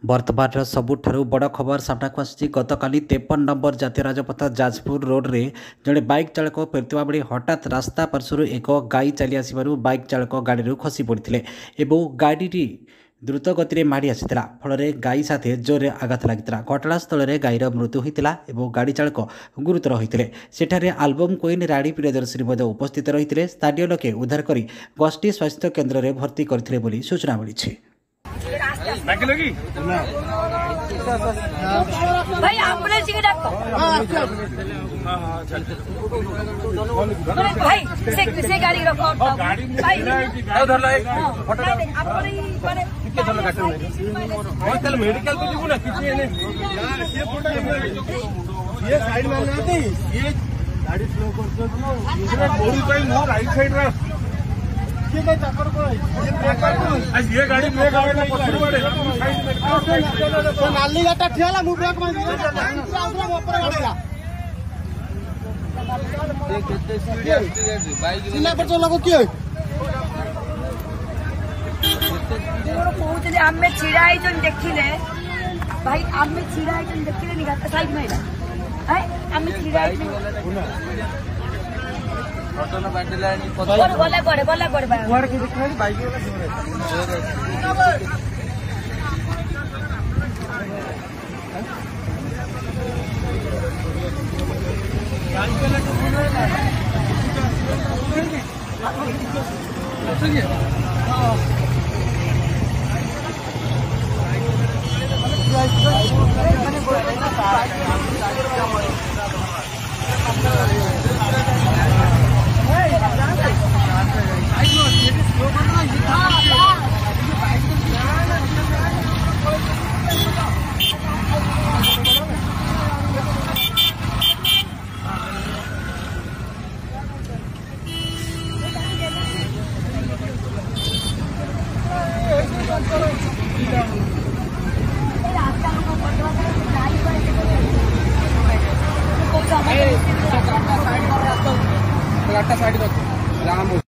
वर्तमान सबुठारु बड़ खबर सामना को आसी गतकाली 53 नंबर जातीय राजपथ जाजपुर रोड रे जड़े बाइक चालक फेरुवा बेले हठात रास्ता पार्श्वर एक गाई चली आसबार बाइक चालक गाड़ी खसी पड़ते एवं गाड़ी द्रुत गति में माड़ी आसाला फल गाई साथे जोर आघात लगी घटनास्थल में गाईर मृत्यु होता और गाड़ी चालक गुरुतर होते सेठारे आलबम क्वीन राणी प्रियदर्शिनी उपस्थित रही स्थानीय लोके उद्धार कर गोष्ठी स्वास्थ्य केन्द्र में भर्ती करते सूचना मिली। भाई एम्बुलेंस की डाको भाई से गाड़ी रखो भाई उधर ला फोटो अपन ही माने के धर काटे नहीं चल मेडिकल तो जीवो ना किसी ने ये साइड में आते ये गाड़ी स्लो कर दो दूसरा बोरी पे नो राइट साइड रे ठीक है चक्कर को आज ये गाड़ी ब्रेक आवे ना पछुर बड़े तो नाली गाटा ठेला मु ब्रेक मार दिया ऊपर गाड़ीला देख कितने सीरियस बाइक सिना पर चलो किए पहुंचले आमे छिड़ाई जन देखिले भाई आमे छिड़ाई जन देखिले निगाता साइड में है आमे छिड़ाई ऑटो ना बैठला नहीं पता बोला करे वाड़ के दिखा बाइक साइड